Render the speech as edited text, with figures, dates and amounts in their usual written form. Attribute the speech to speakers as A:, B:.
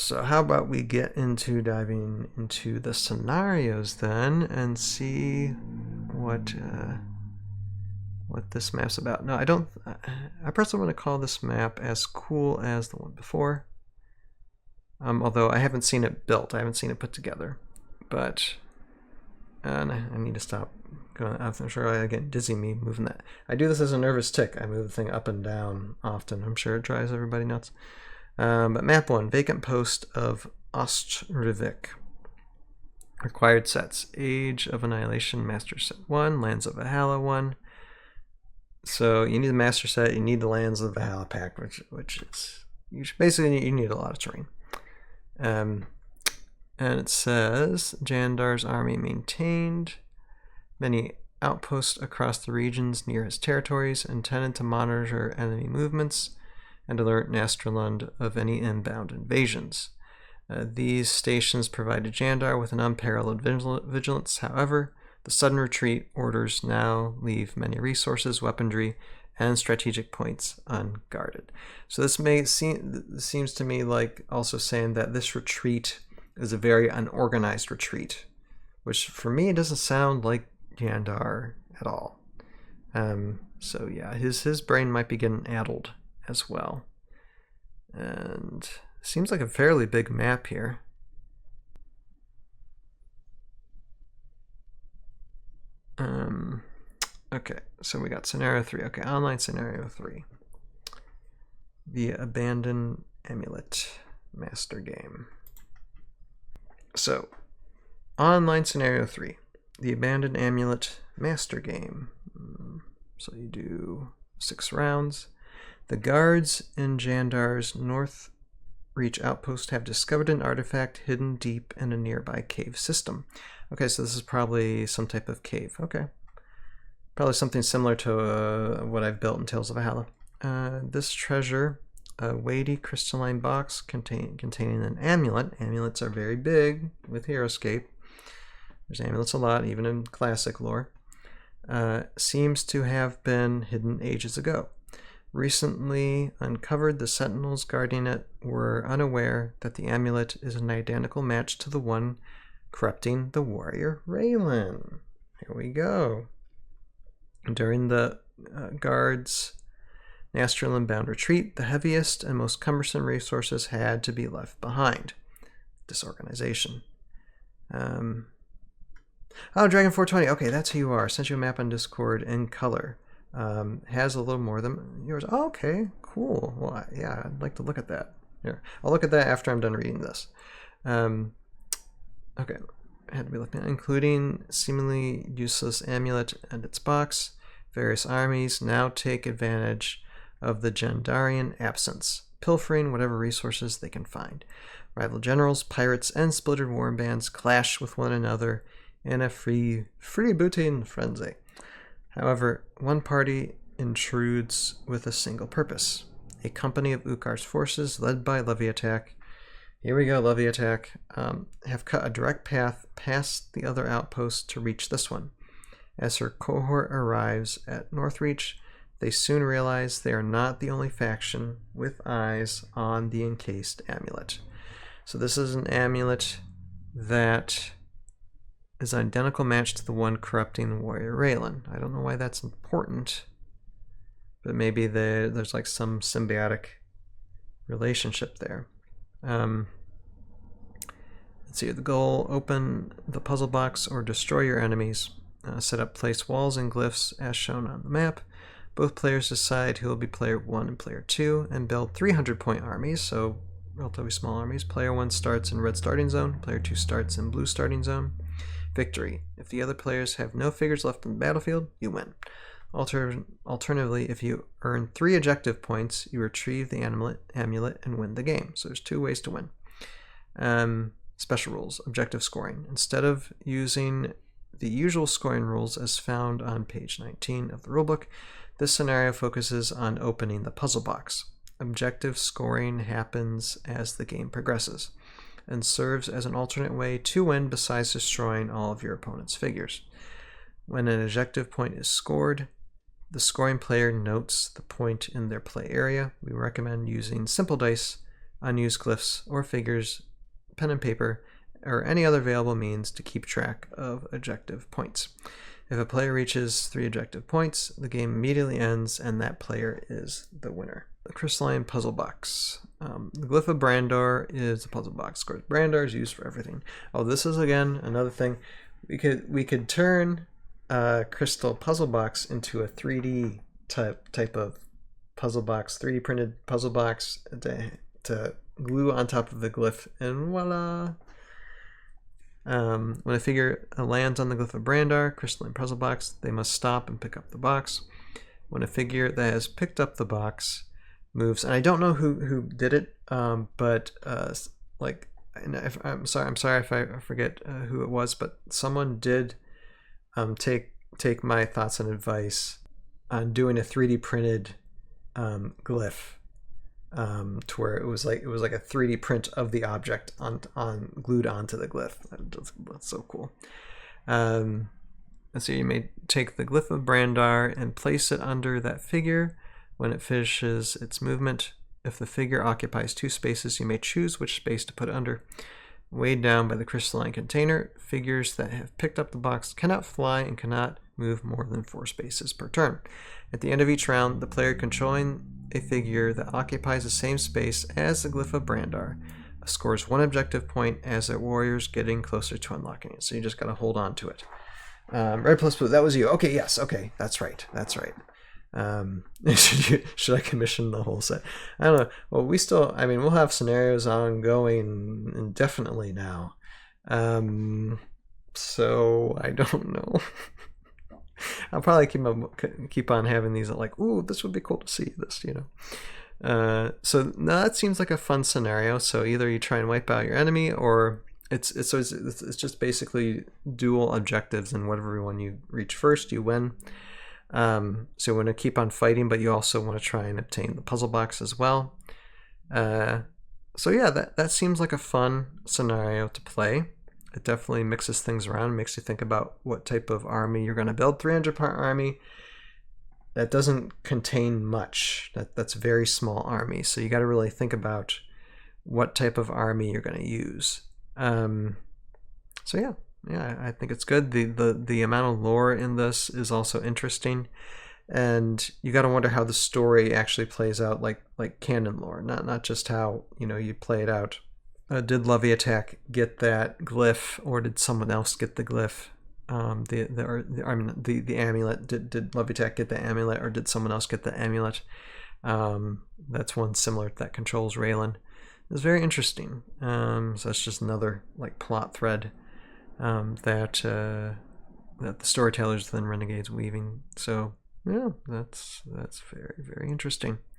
A: So how about we get into diving into the scenarios then and see what this map's about. No, I personally want to call this map as cool as the one before. Although I haven't seen it built, I haven't seen it put together. But I need to stop going. I'm sure I get dizzy me moving that. I do this as a nervous tick. I move the thing up and down often. I'm sure it drives everybody nuts. But map 1, Vacant Post of Ostrivik. Required sets: Age of Annihilation Master Set 1, Lands of Valhalla 1. So you need the Master Set, you need the Lands of Valhalla pack, which is basically you need a lot of terrain. And it says Jandar's army maintained many outposts across the regions near his territories, intended to monitor enemy movements and alert Nastralund of any inbound invasions. These stations provided Jandar with an unparalleled vigilance. However, the sudden retreat orders now leave many resources, weaponry, and strategic points unguarded. So this seems to me like also saying that this retreat is a very unorganized retreat, which for me doesn't sound like Jandar at all. So yeah, his brain might be getting addled as well. And seems like a fairly big map here. Okay, so we got scenario 3. Okay, online scenario 3. The Abandoned Amulet Master Game. So, online scenario 3. The Abandoned Amulet Master Game. So you do 6 rounds. The guards in Jandar's North Reach outpost have discovered an artifact hidden deep in a nearby cave system. Okay, so this is probably some type of cave. Okay. Probably something similar to what I've built in Tales of Valhalla. This treasure, a weighty crystalline box containing an amulet. Amulets are very big with Heroscape. There's amulets a lot, even in classic lore. Seems to have been hidden ages ago. Recently uncovered, the sentinels guarding it were unaware that the amulet is an identical match to the one corrupting the warrior Raylan. Here we go. During the guards' Nastralund-bound retreat, the heaviest and most cumbersome resources had to be left behind. Disorganization. Oh, Dragon420. Okay, that's who you are. Sent you a map on Discord in color. Has a little more than yours. Oh, okay, cool. Well, yeah, I'd like to look at that. Here, I'll look at that after I'm done reading this. Okay, had to be looking at, including seemingly useless amulet and its box. Various armies now take advantage of the Jandarian absence, pilfering whatever resources they can find. Rival generals, pirates, and splittered war bands clash with one another in a freebooting frenzy. However, one party intrudes with a single purpose. A company of Ukar's forces, led by Leviatak, here we go, Leviatak, have cut a direct path past the other outposts to reach this one. As her cohort arrives at Northreach, they soon realize they are not the only faction with eyes on the encased amulet. So this is an amulet that is an identical match to the one corrupting warrior Raylan. I don't know why that's important, but maybe there's like some symbiotic relationship there. Let's see, the goal: open the puzzle box or destroy your enemies. Set up place walls and glyphs as shown on the map. Both players decide who will be player 1 and player 2 and build 300-point armies, so relatively small armies. Player 1 starts in red starting zone, player 2 starts in blue starting zone. Victory: if the other players have no figures left in the battlefield, you win. Alternatively, if you earn 3 objective points, you retrieve the amulet and win the game. So there's 2 ways to win. Special rules: objective scoring. Instead of using the usual scoring rules as found on page 19 of the rulebook, this scenario focuses on opening the puzzle box. Objective scoring happens as the game progresses and serves as an alternate way to win besides destroying all of your opponent's figures. When an objective point is scored, the scoring player notes the point in their play area. We recommend using simple dice unused glyphs or figures, pen and paper, or any other available means to keep track of objective points. If a player reaches 3 objective points, the game immediately ends and that player is the winner. The crystalline puzzle box. The glyph of Brandor is a puzzle box. Of course, Brandor is used for everything. Oh, this is again another thing. We could turn a crystal puzzle box into a 3D type of puzzle box, 3D printed puzzle box to glue on top of the glyph, and voila! When a figure lands on the glyph of Brandar, crystalline puzzle box, they must stop and pick up the box. When a figure that has picked up the box moves, and I don't know who did it, but like, and I'm sorry if I forget who it was, but someone did take my thoughts and advice on doing a 3D printed glyph. To where it was like a 3D print of the object on glued onto the glyph. That's so cool. So you may take the glyph of Brandar and place it under that figure. When it finishes its movement, if the figure occupies 2 spaces, you may choose which space to put under. Weighed down by the crystalline container, figures that have picked up the box cannot fly and cannot move more than 4 spaces per turn. At the end of each round, the player controlling a figure that occupies the same space as the glyph of Brandar scores 1 objective point as their warriors getting closer to unlocking it. So you just got to hold on to it. Red plus blue, that was you. Okay, yes, okay, that's right. Should I commission the whole set? I don't know. Well, we'll have scenarios ongoing indefinitely now. So I don't know. I'll probably keep on having these like, ooh, this would be cool to see this, So now that seems like a fun scenario. So either you try and wipe out your enemy, or it's just basically dual objectives, and whatever one you reach first, you win. So you want to keep on fighting, but you also want to try and obtain the puzzle box as well. So yeah, that seems like a fun scenario to play. It definitely mixes things around, makes you think about what type of army you're going to build. 300-part army, that doesn't contain much. That's a very small army, so you got to really think about what type of army you're going to use. So yeah, I think it's good. The amount of lore in this is also interesting, and you got to wonder how the story actually plays out, like canon lore, not just how you play it out. Did Leviatak get that glyph, or did someone else get the glyph? The amulet. Did Leviatak get the amulet, or did someone else get the amulet? That's one similar that controls Raylan. It's very interesting. So that's just another like plot thread that the storytellers within Renegades weaving. So yeah, that's very, very interesting.